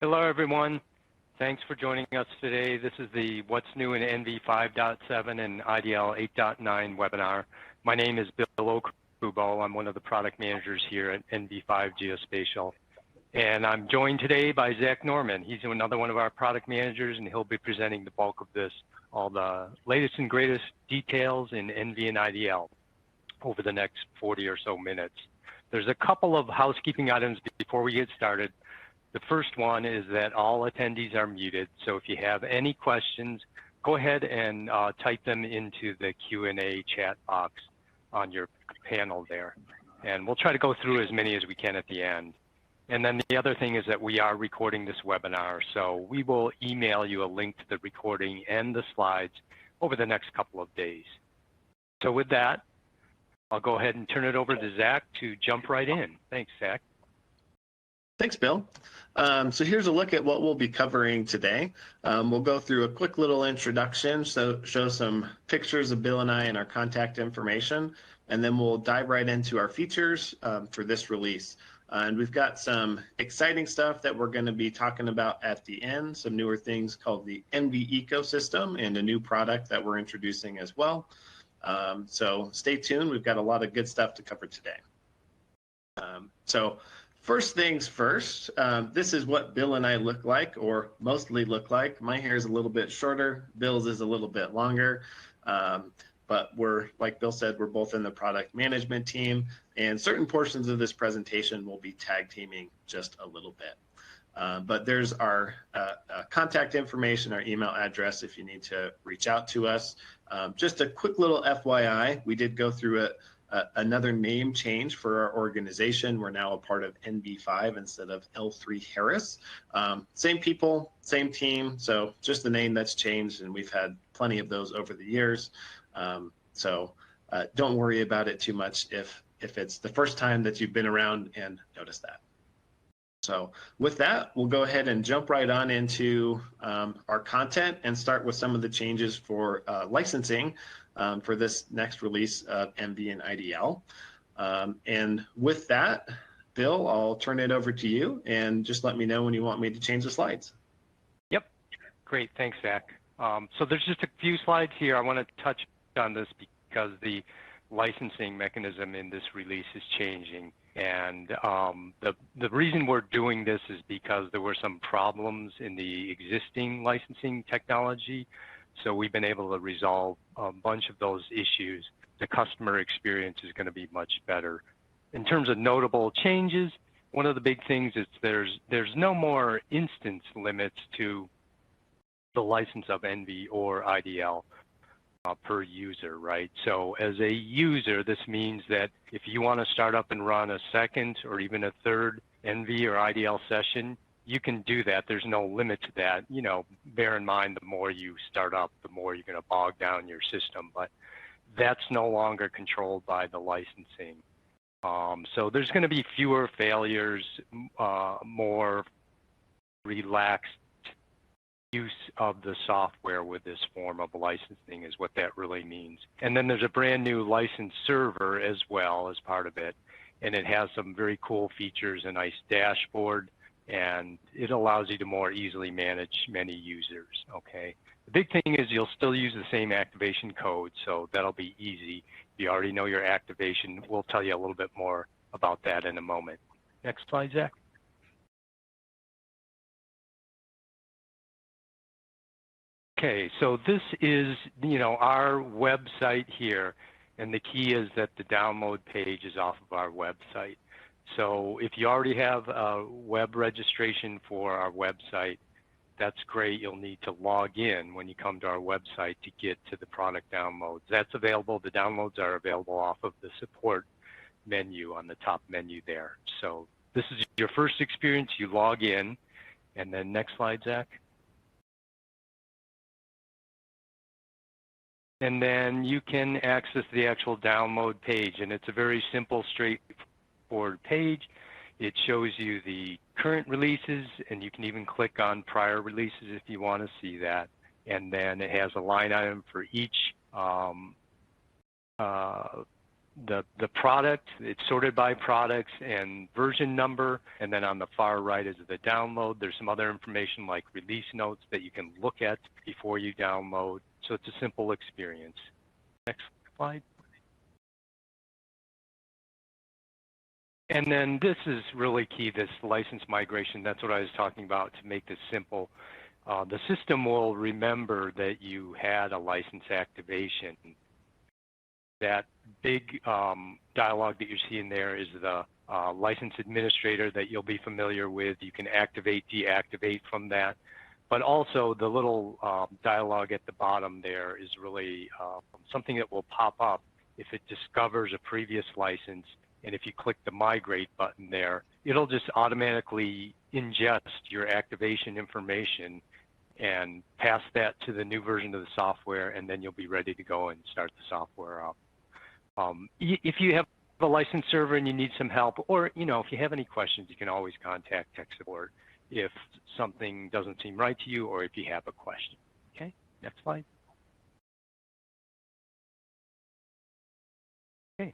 Hello, everyone. Thanks for joining us today. This is the What's New in ENVI 5.7 and IDL 8.9 webinar. My name is Bill Okubo. I'm one of the product managers here at NV5 Geospatial. And I'm joined today by Zach Norman. He's another one of our product managers, and he'll be presenting the bulk of this, all the latest and greatest details in ENVI and IDL over the next 40 or so minutes. There's a couple of housekeeping items before we get started. The first one is that all attendees are muted, so if you have any questions, go ahead and type them into the Q&A chat box on your panel there. And we'll try to go through as many as we can at the end. And then the other thing is that we are recording this webinar, so we will email you a link to the recording and the slides over the next couple of days. So with that, I'll go ahead and turn it over to Zach to jump right in. Thanks, Zach. Thanks, Bill. So here's a look at what we'll be covering today. We'll go through a quick little introduction, so show some pictures of Bill and I and our contact information, and then we'll dive right into our features for this release. And we've got some exciting stuff that we're going to be talking about at the end, some newer things called the ENVI ecosystem and a new product that we're introducing as well. So stay tuned. We've got a lot of good stuff to cover today. So first things first, this is what Bill and I look like, or mostly look like. My hair is a little bit shorter. Bill's is a little bit longer. But we're, like Bill said, we're both in the product management team, and certain portions of this presentation will be tag teaming just a little bit. But there's our contact information, our email address if you need to reach out to us. Just a quick little FYI, we did go through another name change for our organization. We're now a part of NV5 instead of L3 Harris. Same people, same team, so just the name that's changed, and we've had plenty of those over the years. So don't worry about it too much if it's the first time that you've been around and notice that. So with that, we'll go ahead and jump right on into our content and start with some of the changes for licensing for this next release of ENVI and IDL. And with that, Bill, I'll turn it over to you and just let me know when you want me to change the slides. Yep, great, thanks, Zach. So there's just a few slides here. I want to touch on this because the licensing mechanism in this release is changing. And the reason we're doing this is because there were some problems in the existing licensing technology. So we've been able to resolve a bunch of those issues. The customer experience is going to be much better. In terms of notable changes, one of the big things is there's no more instance limits to the license of ENVI or IDL per user, right? So as a user, this means that if you want to start up and run a second or even a third ENVI or IDL session, you can do that. There's no limit to that. You know, bear in mind, the more you start up, the more you're going to bog down your system, but that's no longer controlled by the licensing. So there's going to be fewer failures, more relaxed use of the software with this form of licensing is what that really means. And then there's a brand new license server as well as part of it. And it has some very cool features, a nice dashboard, and it allows you to more easily manage many users, okay? The big thing is you'll still use the same activation code, so that'll be easy. If you already know your activation, we'll tell you a little bit more about that in a moment. Next slide, Zach. Okay, so this is, our website here, and the key is that the download page is off of our website. So if you already have a web registration for our website, that's great. You'll need to log in when you come to our website to get to the product downloads. That's available. The downloads are available off of the support menu on the top menu there. So this is your first experience. You log in, and then next slide, Zach. And then you can access the actual download page, and it's a very simple, straightforward page. It shows you the current releases, and you can even click on prior releases if you want to see that. And then it has a line item for each the product. It's sorted by products and version number, and then on the far right is the download. There's some other information like release notes that you can look at before you download. So it's a simple experience. Next slide. And then this is really key, this license migration. That's what I was talking about to make this simple. The system will remember that you had a license activation. That big dialog that you're seeing there is the license administrator that you'll be familiar with. You can activate, deactivate from that. But also the little dialog at the bottom there is really something that will pop up if it discovers a previous license. And if you click the migrate button there, it'll just automatically ingest your activation information and pass that to the new version of the software, and then you'll be ready to go and start the software up. If you have a license server and you need some help, or if you have any questions, you can always contact tech support if something doesn't seem right to you or if you have a question. Okay, next slide. Okay,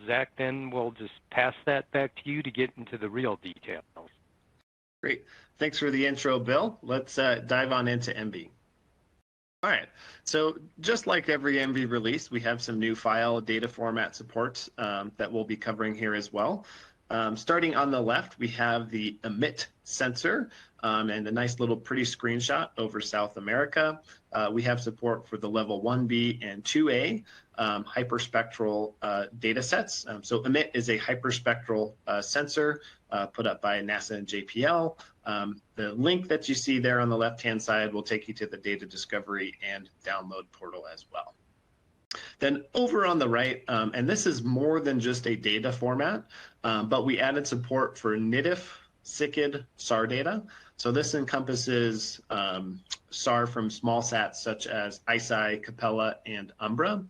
Zach, then we'll just pass that back to you to get into the real details. Great. Thanks for the intro, Bill. Let's dive on into ENVI. All right. So just like every ENVI release, we have some new file data format support that we'll be covering here as well. Starting on the left, we have the emit sensor and a nice little pretty screenshot over South America. We have support for the level 1B and 2A hyperspectral data sets. So emit is a hyperspectral sensor put up by NASA and JPL. The link that you see there on the left-hand side will take you to the data discovery and download portal as well. Then over on the right, and this is more than just a data format, but we added support for NIDIF, SICID, SAR data. So this encompasses SAR from small sats such as ICEYE, Capella, and Umbra.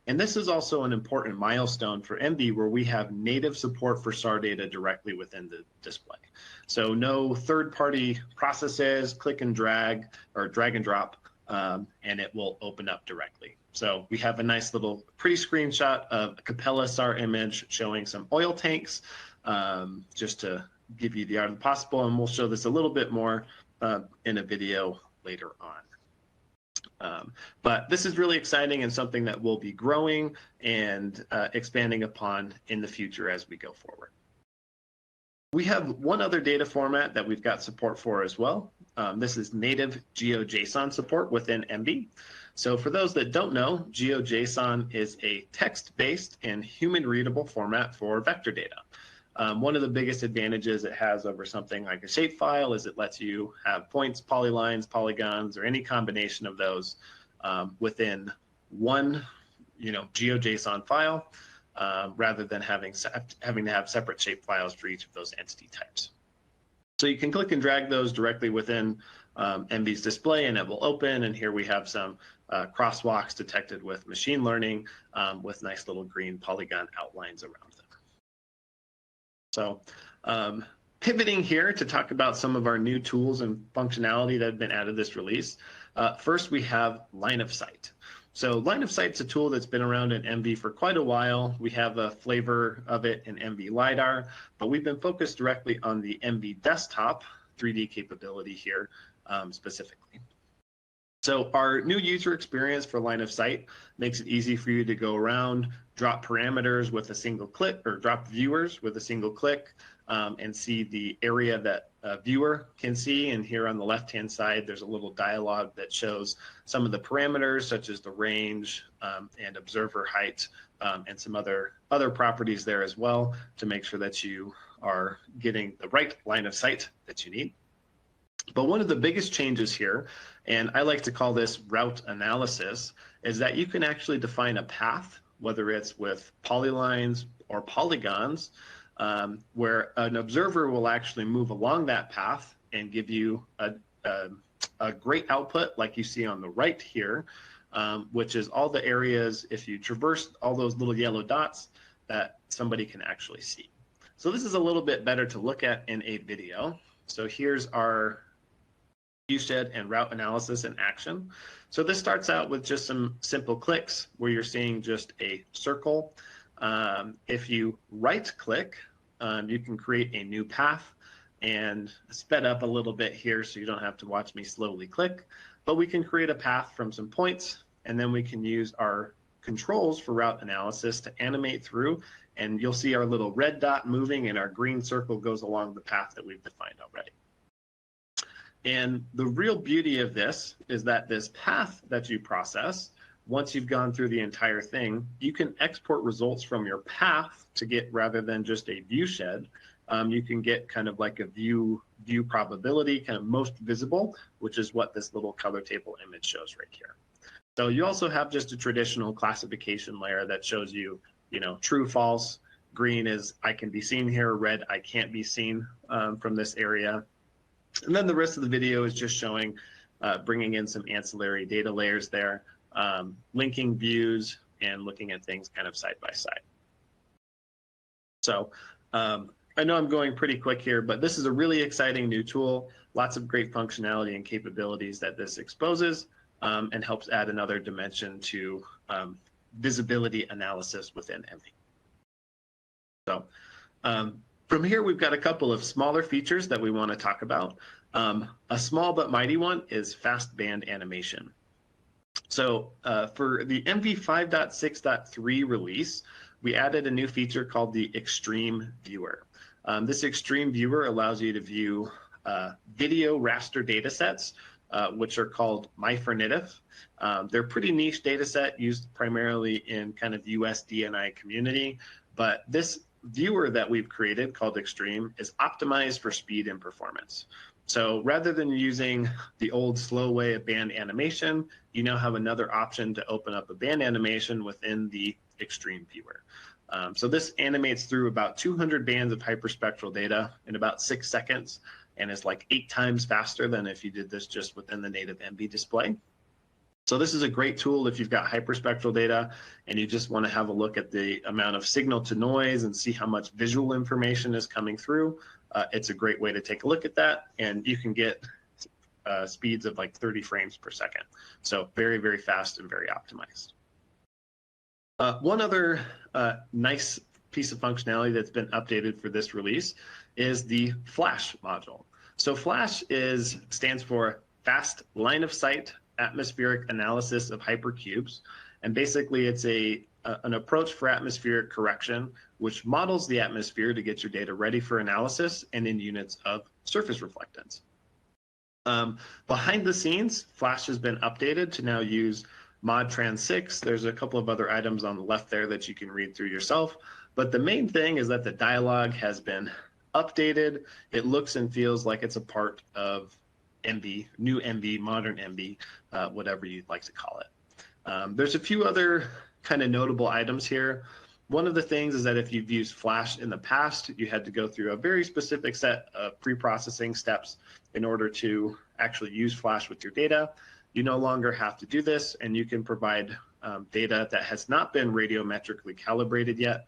And this is also an important milestone for ENVI where we have native support for SAR data directly within the display. So no third-party processes, click and drag, or drag and drop, and it will open up directly. So we have a nice little pretty screenshot of a Capella SAR image showing some oil tanks, just to give you the art of the possible, and we'll show this a little bit more in a video later on. But this is really exciting and something that we'll be growing and expanding upon in the future as we go forward. We have one other data format that we've got support for as well. This is native GeoJSON support within ENVI. So for those that don't know, GeoJSON is a text-based and human-readable format for vector data. One of the biggest advantages it has over something like a shapefile is it lets you have points, polylines, polygons, or any combination of those within one, GeoJSON file, rather than having to have separate shapefiles for each of those entity types. So you can click and drag those directly within ENVI's display, and it will open. And here we have some crosswalks detected with machine learning with nice little green polygon outlines around them. So pivoting here to talk about some of our new tools and functionality that have been added this release. First, we have line of sight. So line of sight is a tool that's been around in ENVI for quite a while. We have a flavor of it in ENVI LiDAR, but we've been focused directly on the ENVI desktop 3D capability here specifically. So our new user experience for line of sight makes it easy for you to go around, drop parameters with a single click, or drop viewers with a single click, and see the area that a viewer can see. And here on the left-hand side, there's a little dialog that shows some of the parameters, such as the range and observer height, and some other properties there as well to make sure that you are getting the right line of sight that you need. But one of the biggest changes here, and I like to call this route analysis, is that you can actually define a path, whether it's with polylines or polygons, where an observer will actually move along that path and give you a great output like you see on the right here, which is all the areas, if you traverse all those little yellow dots, that somebody can actually see. So this is a little bit better to look at in a video. So here's our Viewshed and route analysis in action. So this starts out with just some simple clicks where you're seeing just a circle If you right-click, you can create a new path, and sped up a little bit here so you don't have to watch me slowly click, but we can create a path from some points, and then we can use our controls for route analysis to animate through, and you'll see our little red dot moving and our green circle goes along the path that we've defined already. And the real beauty of this is that this path that you process, once you've gone through the entire thing, you can export results from your path to get, rather than just a viewshed, you can get kind of like a view probability, kind of most visible, which is what this little color table image shows right here. So you also have just a traditional classification layer that shows you, true, false. Green is I can be seen here, red I can't be seen from this area. And then the rest of the video is just showing, bringing in some ancillary data layers there, linking views and looking at things kind of side by side. So I know I'm going pretty quick here, but this is a really exciting new tool, lots of great functionality and capabilities that this exposes, and helps add another dimension to visibility analysis within ENVI. So from here, we've got a couple of smaller features that we want to talk about. A small but mighty one is fast band animation. So for the ENVI 5.6.3 release, we added a new feature called the Extreme Viewer. This Extreme Viewer allows you to view video raster data sets, which are called MyForNitif. They're pretty niche data set used primarily in kind of US DNI community, but this viewer that we've created called Extreme is optimized for speed and performance. So rather than using the old slow way of band animation, you now have another option to open up a band animation within the Extreme Viewer. So this animates through about 200 bands of hyperspectral data in about 6 seconds, and is like 8 times faster than if you did this just within the native ENVI display. So this is a great tool if you've got hyperspectral data and you just want to have a look at the amount of signal to noise and see how much visual information is coming through. It's a great way to take a look at that, and you can get speeds of like 30 frames per second. So very, very fast and very optimized. One other nice piece of functionality that's been updated for this release is the FLAASH module. So FLAASH stands for Fast Line of Sight Atmospheric Analysis of Hypercubes, and basically it's an approach for atmospheric correction, which models the atmosphere to get your data ready for analysis and in units of surface reflectance. Behind the scenes, FLAASH has been updated to now use ModTrans 6. There's a couple of other items on the left there that you can read through yourself, but the main thing is that the dialogue has been updated. It looks and feels like it's a part of ENVI, new ENVI, modern ENVI, whatever you'd like to call it. There's a few other kind of notable items here. One of the things is that if you've used FLAASH in the past, you had to go through a very specific set of pre-processing steps in order to actually use FLAASH with your data. You no longer have to do this, and you can provide data that has not been radiometrically calibrated yet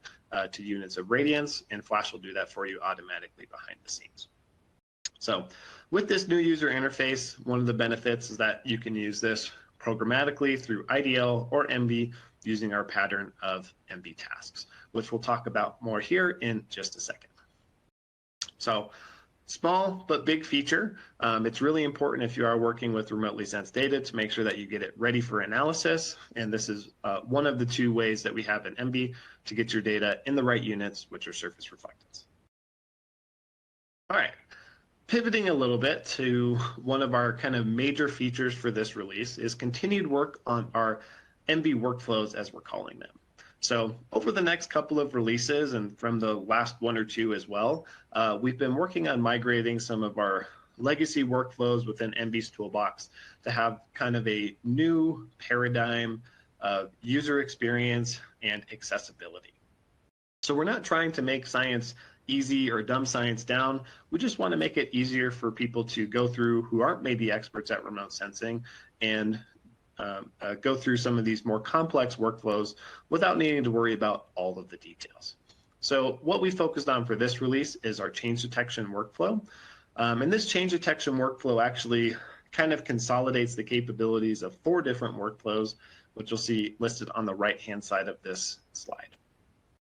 to units of radians, and FLAASH will do that for you automatically behind the scenes. So with this new user interface, one of the benefits is that you can use this programmatically through IDL or ENVI using our pattern of ENVI tasks, which we'll talk about more here in just a second. So small but big feature. It's really important if you are working with remotely sensed data to make sure that you get it ready for analysis. And this is one of the 2 ways that we have in ENVI to get your data in the right units, which are surface reflectance. All right. Pivoting a little bit to one of our kind of major features for this release is continued work on our ENVI workflows, as we're calling them. So over the next couple of releases, and from the last 1 or 2 as well, we've been working on migrating some of our legacy workflows within ENVI's toolbox to have kind of a new paradigm of user experience and accessibility. So we're not trying to make science easy or dumb science down. We just want to make it easier for people to go through who aren't maybe experts at remote sensing and go through some of these more complex workflows without needing to worry about all of the details. So what we focused on for this release is our change detection workflow. And this change detection workflow actually kind of consolidates the capabilities of 4 different workflows, which you'll see listed on the right-hand side of this slide.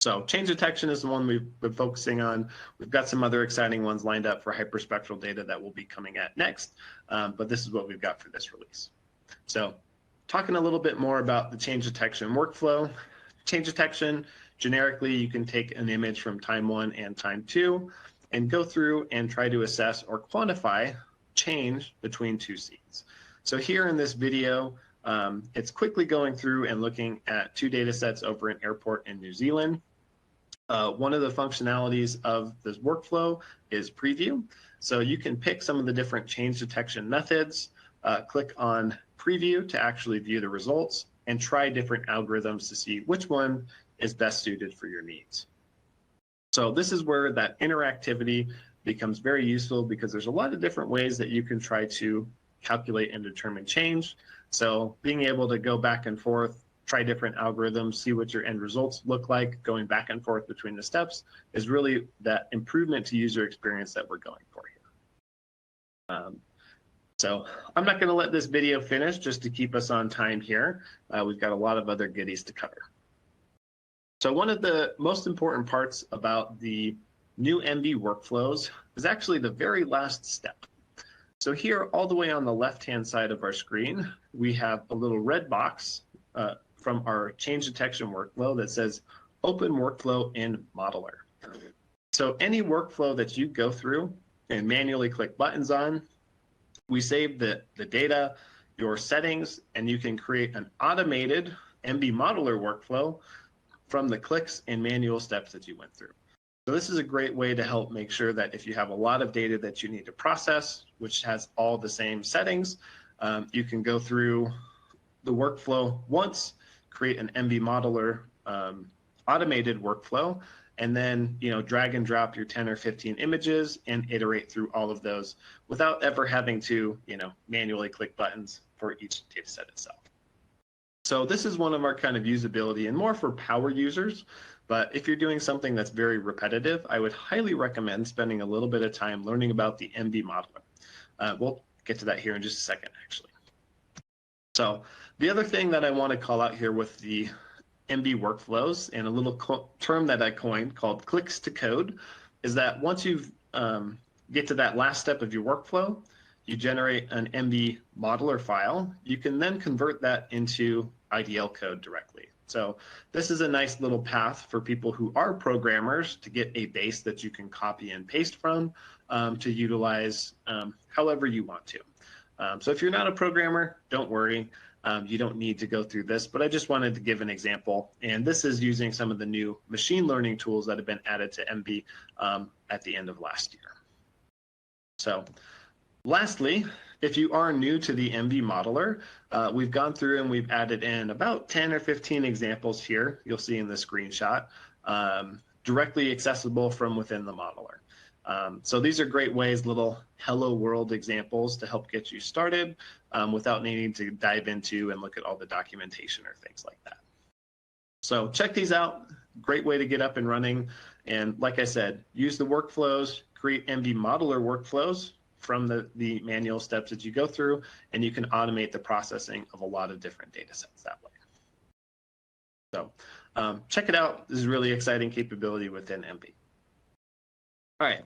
So change detection is the one we've been focusing on. We've got some other exciting ones lined up for hyperspectral data that we'll be coming at next, but this is what we've got for this release. So talking a little bit more about the change detection workflow. Change detection, generically, you can take an image from time 1 and time 2 and go through and try to assess or quantify change between two scenes. So here in this video, it's quickly going through and looking at two data sets over an airport in New Zealand. One of the functionalities of this workflow is preview. So you can pick some of the different change detection methods, click on preview to actually view the results, and try different algorithms to see which one is best suited for your needs. So this is where that interactivity becomes very useful because there's a lot of different ways that you can try to calculate and determine change. So being able to go back and forth, try different algorithms, see what your end results look like, going back and forth between the steps is really that improvement to user experience that we're going for here. So I'm not going to let this video finish just to keep us on time here. We've got a lot of other goodies to cover. So one of the most important parts about the new ENVI workflows is actually the very last step. So here, all the way on the left-hand side of our screen, we have a little red box from our change detection workflow that says Open Workflow in Modeler. So any workflow that you go through and manually click buttons on, we save the data, your settings, and you can create an automated ENVI Modeler workflow from the clicks and manual steps that you went through. So this is a great way to help make sure that if you have a lot of data that you need to process, which has all the same settings, you can go through the workflow once, create an ENVI Modeler automated workflow, and then drag and drop your 10 or 15 images and iterate through all of those without ever having to manually click buttons for each data set itself. So this is one of our kind of usability and more for power users, but if you're doing something that's very repetitive, I would highly recommend spending a little bit of time learning about the ENVI Modeler. We'll get to that here in just a second, actually. So the other thing that I want to call out here with the ENVI workflows and a little term that I coined called clicks to code is that once you get to that last step of your workflow, you generate an ENVI modeler file. You can then convert that into IDL code directly. So this is a nice little path for people who are programmers to get a base that you can copy and paste from to utilize however you want to. So if you're not a programmer, don't worry. You don't need to go through this, but I just wanted to give an example. And this is using some of the new machine learning tools that have been added to ENVI at the end of last year. So lastly, if you are new to the ENVI Modeler, we've gone through and we've added in about 10 or 15 examples here, you'll see in the screenshot, directly accessible from within the modeler. So these are great ways, little hello world examples to help get you started without needing to dive into and look at all the documentation or things like that. So check these out. Great way to get up and running. And like I said, use the workflows, create ENVI Modeler workflows from the manual steps that you go through, and you can automate the processing of a lot of different data sets that way. So check it out. This is really exciting capability within ENVI. All right,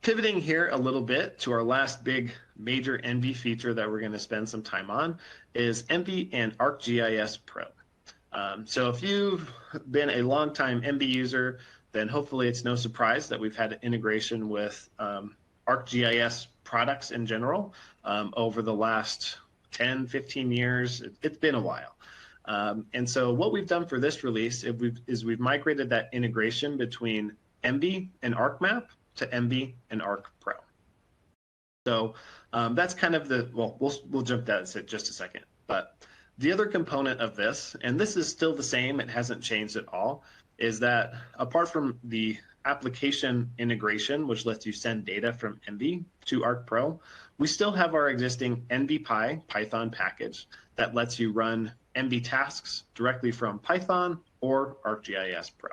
pivoting here a little bit to our last big major ENVI feature that we're going to spend some time on is ENVI and ArcGIS Pro. So if you've been a longtime ENVI user, then hopefully it's no surprise that we've had an integration with ArcGIS products in general over the last 10, 15 years. It's been a while. And so what we've done for this release is we've migrated that integration between ENVI and ArcMap to ENVI and Arc Pro. So that's kind of the, well, we'll jump that in just a second. But the other component of this, and this is still the same, it hasn't changed at all, is that apart from the application integration, which lets you send data from ENVI to Arc Pro, we still have our existing ENVI Python package that lets you run ENVI tasks directly from Python or ArcGIS Pro.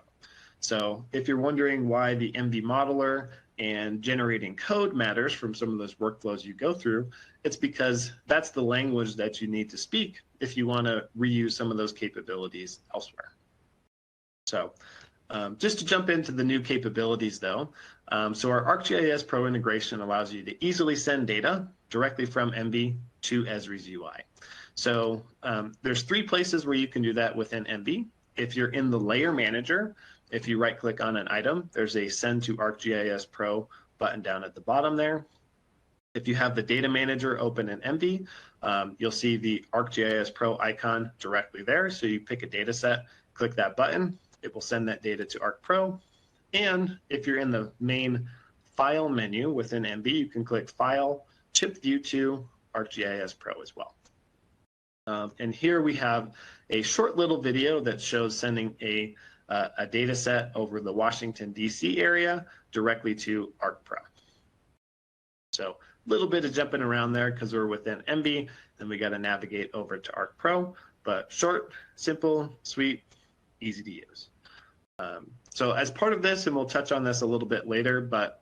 So if you're wondering why the ENVI Modeler and generating code matters from some of those workflows you go through, it's because that's the language that you need to speak if you want to reuse some of those capabilities elsewhere. So Just to jump into the new capabilities though, so our ArcGIS Pro integration allows you to easily send data directly from ENVI to Esri's UI. So there's 3 places where you can do that within ENVI. If you're in the layer manager, if you right click on an item, there's a send to ArcGIS Pro button down at the bottom there. If you have the data manager open in ENVI, you'll see the ArcGIS Pro icon directly there. So you pick a data set, click that button, it will send that data to ArcPro. And if you're in the main file menu within ENVI, you can click File, Chip View to ArcGIS Pro as well. And here we have a short little video that shows sending a data set over the Washington, D.C. area directly to ArcPro. So a little bit of jumping around there because we're within ENVI, then we got to navigate over to ArcPro, but short, simple, sweet, easy to use. So as part of this, and we'll touch on this a little bit later, but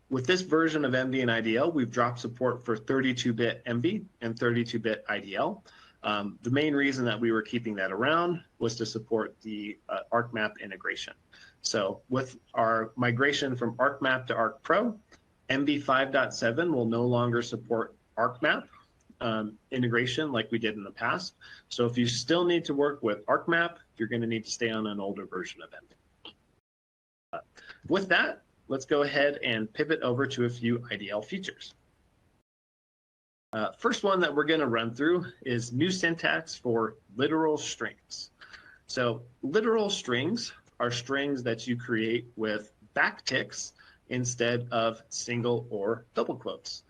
with this version of ENVI and IDL, we've dropped support for 32-bit ENVI and 32-bit IDL. The main reason that we were keeping that around was to support the ArcMap integration. So with our migration from ArcMap to ArcPro, ENVI 5.7 will no longer support ArcMap integration like we did in the past. So if you still need to work with ArcMap, you're going to need to stay on an older version of ENVI. With that, let's go ahead and pivot over to a few IDL features. First one that we're going to run through is new syntax for literal strings. So literal strings are strings that you create with backticks instead of single or double quotes.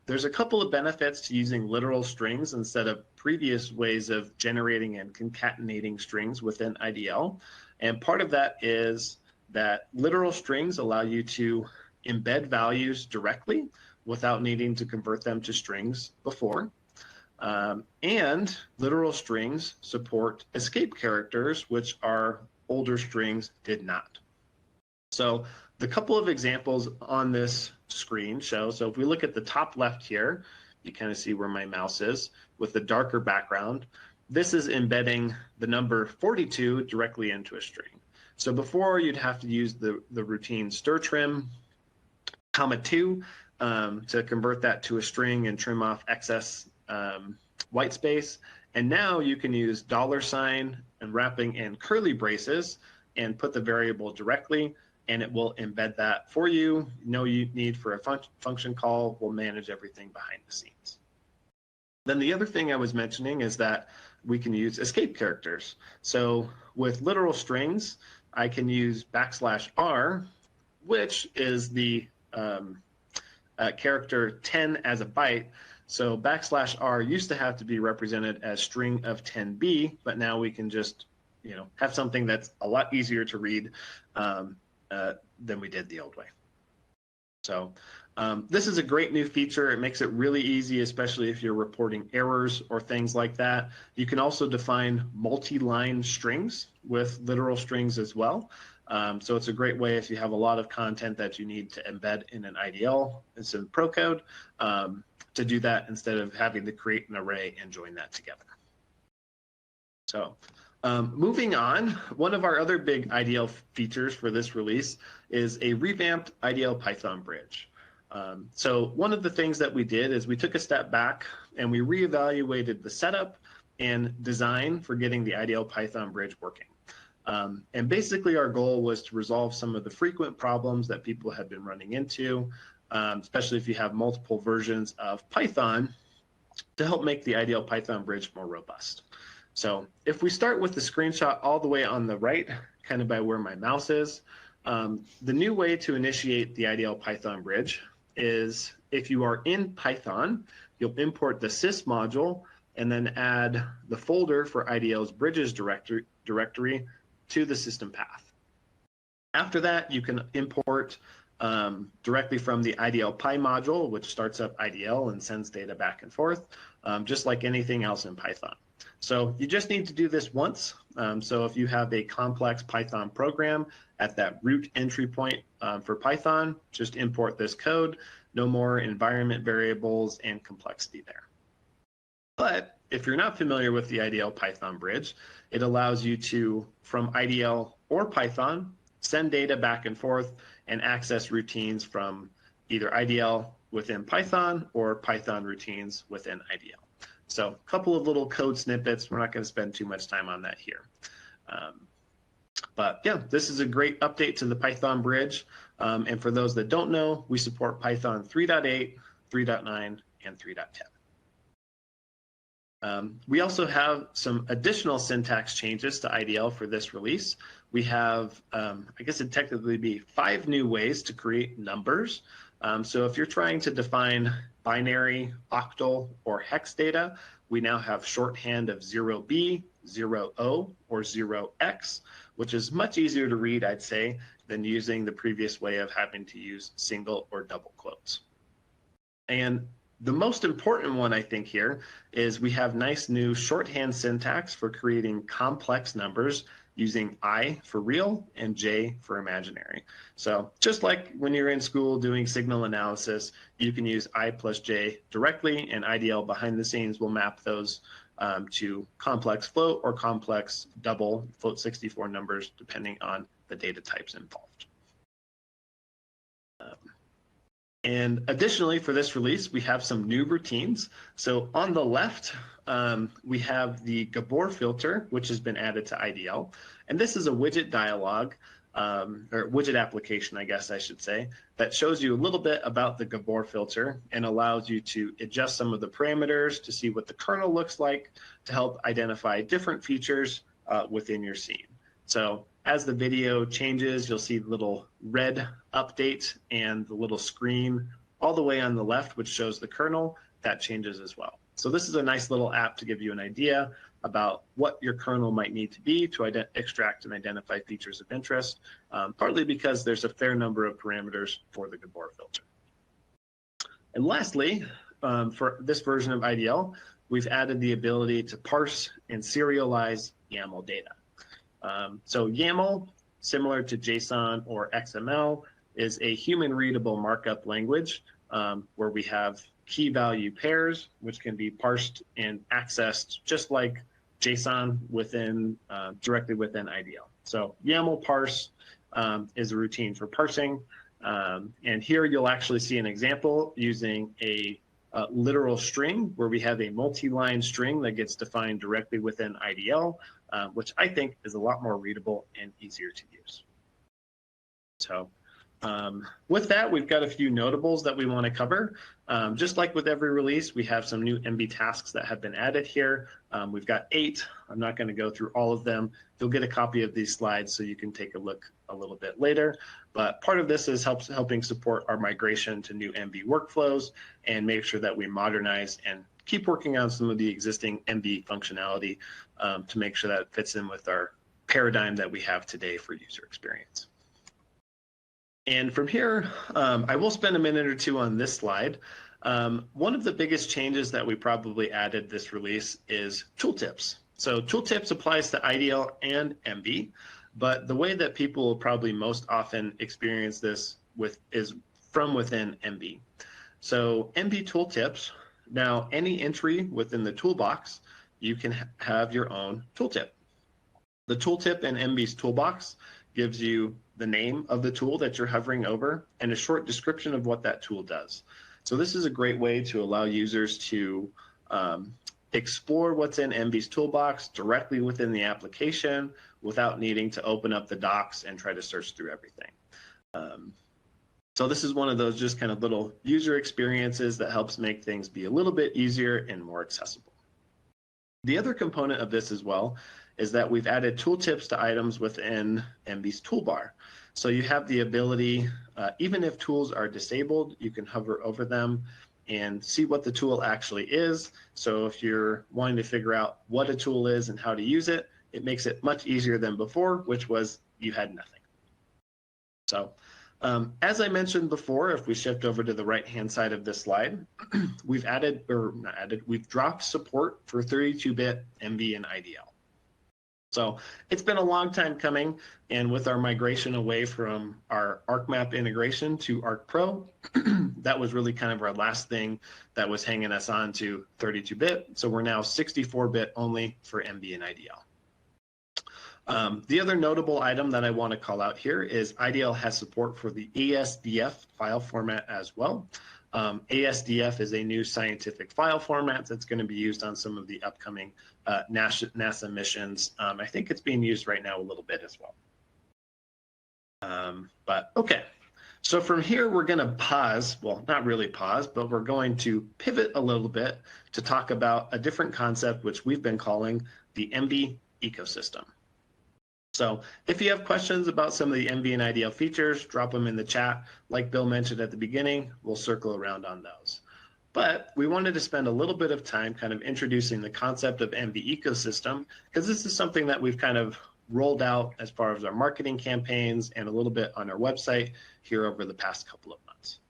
There's a couple of benefits to using literal strings instead of previous ways of generating and concatenating strings within IDL. And part of that is that literal strings allow you to embed values directly without needing to convert them to strings before. And literal strings support escape characters, which our older strings did not. So the couple of examples on this screen show, so if we look at the top left here, you kind of see where my mouse is with the darker background. This is embedding the number 42 directly into a string. So before you'd have to use the routine stir trim, (2) to convert that to a string and trim off excess white space. And now you can use $sign and wrapping in curly braces and put the variable directly, and it will embed that for you. No need for a function call. We'll manage everything behind the scenes. Then the other thing I was mentioning is that we can use escape characters. So with literal strings, I can use \r, which is the character 10 as a byte. So \r used to have to be represented as string of 10b, but now we can just have something that's a lot easier to read than we did the old way. So this is a great new feature. It makes it really easy, especially if you're reporting errors or things like that. You can also define multi-line strings with literal strings as well. So it's a great way if you have a lot of content that you need to embed in an IDL instead of Pro code to do that instead of having to create an array and join that together. So moving on, one of our other big IDL features for this release is a revamped IDL-Python bridge. So one of the things that we did is we took a step back and we reevaluated the setup and design for getting the IDL-Python bridge working. And basically our goal was to resolve some of the frequent problems that people have been running into, especially if you have multiple versions of Python, to help make the IDL-Python bridge more robust. So if we start with the screenshot all the way on the right, kind of by where my mouse is, the new way to initiate the IDL-Python bridge is if you are in Python, you'll import the sys module and then add the folder for IDL's bridges directory to the system path. After that, you can import directly from the IDL-Py module, which starts up IDL and sends data back and forth, just like anything else in Python. So you just need to do this once. So if you have a complex Python program at that root entry point for Python, just import this code. No more environment variables and complexity there. But if you're not familiar with the IDL-Python bridge, it allows you to, from IDL or Python, send data back and forth and access routines from either IDL within Python or Python routines within IDL. So a couple of little code snippets. We're not going to spend too much time on that here. But yeah, this is a great update to the Python bridge. And for those that don't know, we support Python 3.8, 3.9, and 3.10. We also have some additional syntax changes to IDL for this release. We have, I guess it'd technically be 5 new ways to create numbers. So if you're trying to define binary, octal, or hex data, we now have shorthand of 0B, 0O, or 0X, which is much easier to read, I'd say, than using the previous way of having to use single or double quotes. And the most important one, I think, here is we have nice new shorthand syntax for creating complex numbers using I for real and J for imaginary. So just like when you're in school doing signal analysis, you can use I plus J directly, and IDL behind the scenes will map those to complex float or complex double float 64 numbers, depending on the data types involved. And additionally, for this release, we have some new routines. So on the left, we have the Gabor filter, which has been added to IDL. And this is a widget dialog, or widget application, I guess I should say, that shows you a little bit about the Gabor filter and allows you to adjust some of the parameters to see what the kernel looks like to help identify different features within your scene. So as the video changes, you'll see the little red update and the little screen all the way on the left, which shows the kernel. That changes as well. So this is a nice little app to give you an idea about what your kernel might need to be to extract and identify features of interest, partly because there's a fair number of parameters for the Gabor filter. And lastly, for this version of IDL, we've added the ability to parse and serialize YAML data. So YAML, similar to JSON or XML, is a human-readable markup language where we have key value pairs, which can be parsed and accessed just like JSON within directly within IDL. So YAML parse is a routine for parsing. And here you'll actually see an example using a literal string where we have a multi-line string that gets defined directly within IDL, which I think is a lot more readable and easier to use. So with that, we've got a few notables that we want to cover. Just like with every release, we have some new ENVI tasks that have been added here. We've got 8. I'm not going to go through all of them. You'll get a copy of these slides so you can take a look a little bit later. But part of this is helping support our migration to new ENVI workflows and make sure that we modernize and keep working on some of the existing ENVI functionality to make sure that it fits in with our paradigm that we have today for user experience. And from here, I will spend a minute or two on this slide. One of the biggest changes that we probably added this release is tooltips. So tooltips applies to IDL and ENVI, but the way that people will probably most often experience this is from within ENVI. So ENVI tooltips, now any entry within the toolbox, you can have your own tooltip. The tooltip in ENVI's toolbox gives you the name of the tool that you're hovering over and a short description of what that tool does. So this is a great way to allow users to explore what's in ENVI's toolbox directly within the application without needing to open up the docs and try to search through everything. So this is one of those just kind of little user experiences that helps make things be a little bit easier and more accessible. The other component of this as well is that we've added tooltips to items within ENVI's toolbar. So you have the ability, even if tools are disabled, you can hover over them and see what the tool actually is. So if you're wanting to figure out what a tool is and how to use it, it makes it much easier than before, which was you had nothing. So as I mentioned before, if we shift over to the right-hand side of this slide, we've we've dropped support for 32-bit ENVI and IDL. So it's been a long time coming, and with our migration away from our ArcMap integration to ArcPro, that was really kind of our last thing that was hanging us on to 32-bit. So we're now 64-bit only for ENVI and IDL. The other notable item that I want to call out here is IDL has support for the ASDF file format as well. ASDF is a new scientific file format that's going to be used on some of the upcoming NASA missions. I think it's being used right now a little bit as well. But okay, so from here we're going to pause, well, not really pause, but we're going to pivot a little bit to talk about a different concept which we've been calling the ENVI ecosystem. So if you have questions about some of the ENVI and IDL features, drop them in the chat. Like Bill mentioned at the beginning, we'll circle around on those. But we wanted to spend a little bit of time kind of introducing the concept of ENVI ecosystem, because this is something that we've kind of rolled out as far as our marketing campaigns and a little bit on our website here over the past couple of months.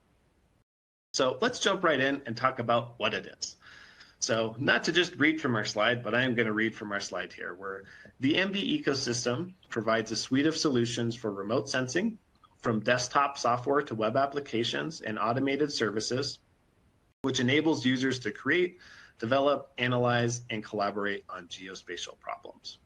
So let's jump right in and talk about what it is. So not to just read from our slide, but I am going to read from our slide here, where the ENVI ecosystem provides a suite of solutions for remote sensing, from desktop software to web applications and automated services, which enables users to create, develop, analyze, and collaborate on geospatial problems.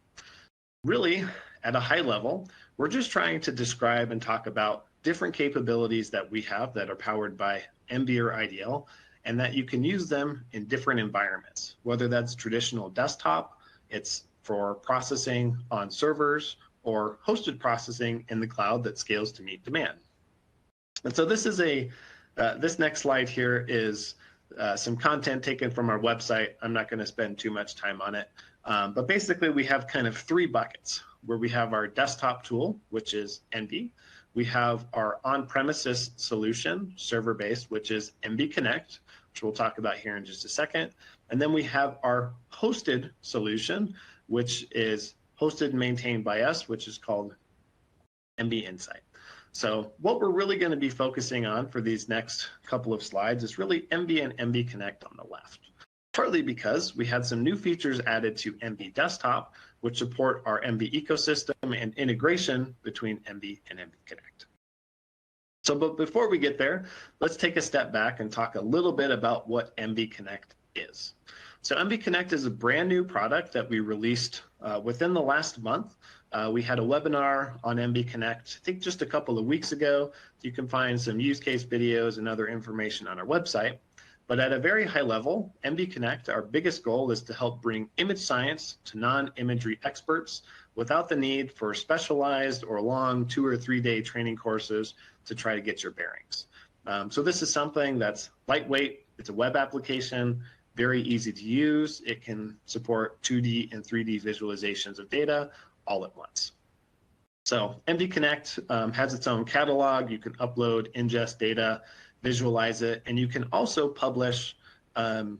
Really, at a high level, we're just trying to describe and talk about different capabilities that we have that are powered by ENVI or IDL, and that you can use them in different environments, whether that's traditional desktop, it's for processing on servers, or hosted processing in the cloud that scales to meet demand. And so this is this next slide here is some content taken from our website. I'm not going to spend too much time on it, but basically we have kind of three buckets where we have our desktop tool, which is ENVI. We have our on-premises solution, server-based, which is ENVI Connect, which we'll talk about here in just a second. And then we have our hosted solution, which is hosted and maintained by us, which is called ENVI Insight. So what we're really going to be focusing on for these next couple of slides is really ENVI and ENVI Connect on the left. Partly because we had some new features added to ENVI Desktop, which support our ENVI ecosystem and integration between ENVI and ENVI Connect. So, but before we get there, let's take a step back and talk a little bit about what ENVI Connect is. So ENVI Connect is a brand new product that we released within the last month. We had a webinar on ENVI Connect, I think just a couple of weeks ago. You can find some use case videos and other information on our website. But at a very high level, ENVI Connect, our biggest goal is to help bring image science to non-imagery experts without the need for specialized or long 2 or 3 day training courses to try to get your bearings. So this is something that's lightweight. It's a web application, very easy to use. It can support 2D and 3D visualizations of data all at once. So ENVI Connect has its own catalog. You can upload, ingest data, visualize it, and you can also publish and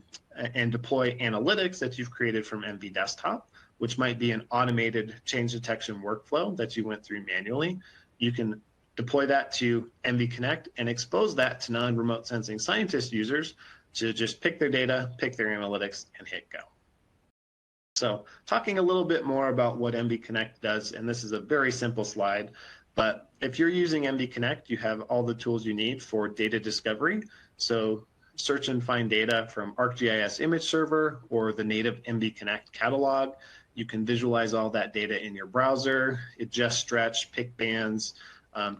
deploy analytics that you've created from ENVI Desktop, which might be an automated change detection workflow that you went through manually. You can deploy that to ENVI Connect and expose that to non-remote sensing scientist users to just pick their data, pick their analytics, and hit go. So talking a little bit more about what ENVI Connect does, and this is a very simple slide, but if you're using ENVI Connect, you have all the tools you need for data discovery. So search and find data from ArcGIS image server or the native ENVI Connect catalog. You can visualize all that data in your browser, adjust, stretch, pick bands,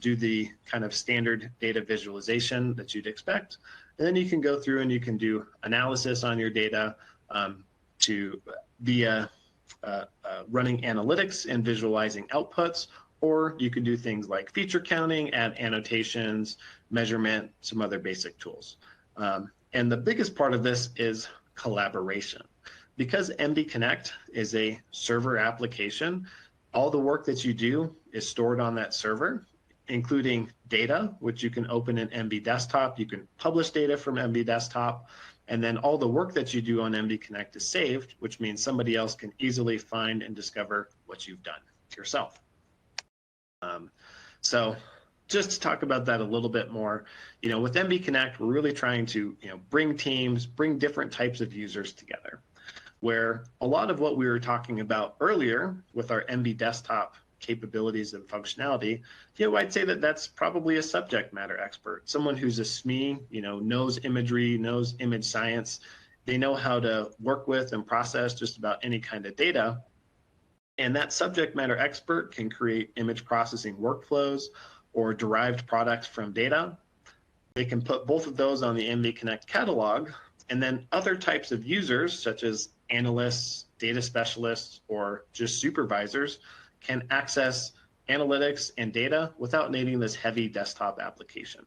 do the kind of standard data visualization that you'd expect. And then you can go through and you can do analysis on your data via running analytics and visualizing outputs, or you can do things like feature counting, add annotations, measurement, some other basic tools. And the biggest part of this is collaboration. Because ENVI Connect is a server application, all the work that you do is stored on that server, including data, which you can open in ENVI Desktop. You can publish data from ENVI Desktop, and then all the work that you do on ENVI Connect is saved, which means somebody else can easily find and discover what you've done yourself. So just to talk about that a little bit more, with ENVI Connect, we're really trying to, bring teams, bring different types of users together. where a lot of what we were talking about earlier with our ENVI desktop capabilities and functionality, I'd say that that's probably a subject matter expert, someone who's a SME, knows imagery, knows image science. They know how to work with and process just about any kind of data. And that subject matter expert can create image processing workflows or derived products from data. They can put both of those on the ENVI Connect catalog, and then other types of users, such as analysts, data specialists, or just supervisors, can access analytics and data without needing this heavy desktop application.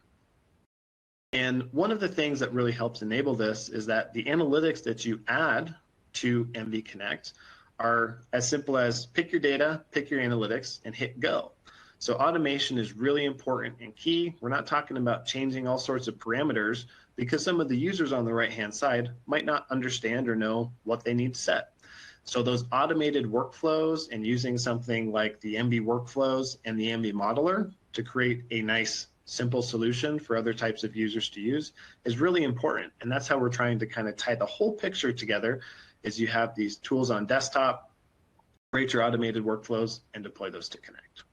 And one of the things that really helps enable this is that the analytics that you add to ENVI Connect are as simple as pick your data, pick your analytics, and hit go. So automation is really important and key. We're not talking about changing all sorts of parameters because some of the users on the right-hand side might not understand or know what they need set. So those automated workflows and using something like the ENVI workflows and the ENVI Modeler to create a nice, simple solution for other types of users to use is really important. And that's how we're trying to kind of tie the whole picture together, is you have these tools on desktop, create your automated workflows, and deploy those to Connect.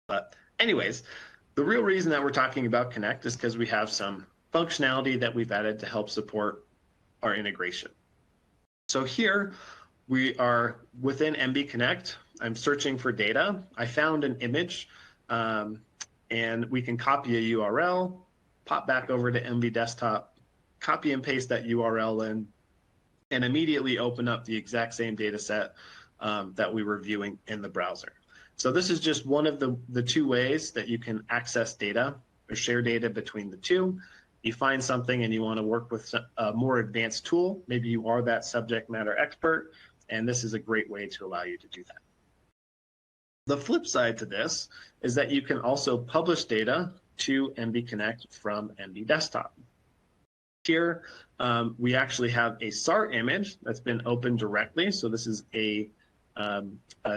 But anyways, the real reason that we're talking about Connect is because we have some functionality that we've added to help support our integration. So here we are within ENVI Connect. I'm searching for data. I found an image, and we can copy a URL, pop back over to ENVI Desktop, copy and paste that URL in, and immediately open up the exact same data set that we were viewing in the browser. So this is just one of the two ways that you can access data or share data between the two. You find something and you want to work with a more advanced tool. Maybe you are that subject matter expert, and this is a great way to allow you to do that. The flip side to this is that you can also publish data to ENVI Connect from ENVI Desktop. Here, we actually have a SAR image that's been opened directly. So this is a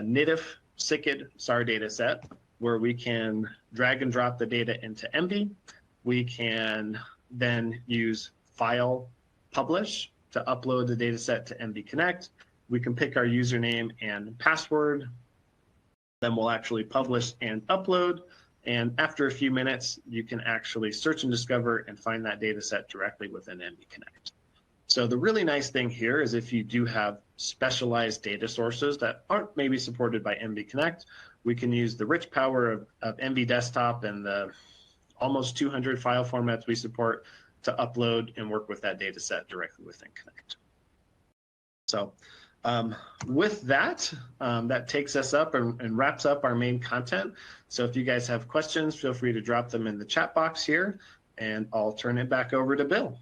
native SICKED SAR data set where we can drag and drop the data into ENVI. We can then use File Publish to upload the data set to ENVI Connect. We can pick our username and password. Then we'll actually publish and upload. And after a few minutes, you can actually search and discover and find that data set directly within ENVI Connect. So the really nice thing here is if you do have specialized data sources that aren't maybe supported by ENVI Connect, we can use the rich power of ENVI Desktop and the almost 200 file formats we support to upload and work with that data set directly within Connect. So with that, that takes us up and wraps up our main content. So if you guys have questions, feel free to drop them in the chat box here, and I'll turn it back over to Bill.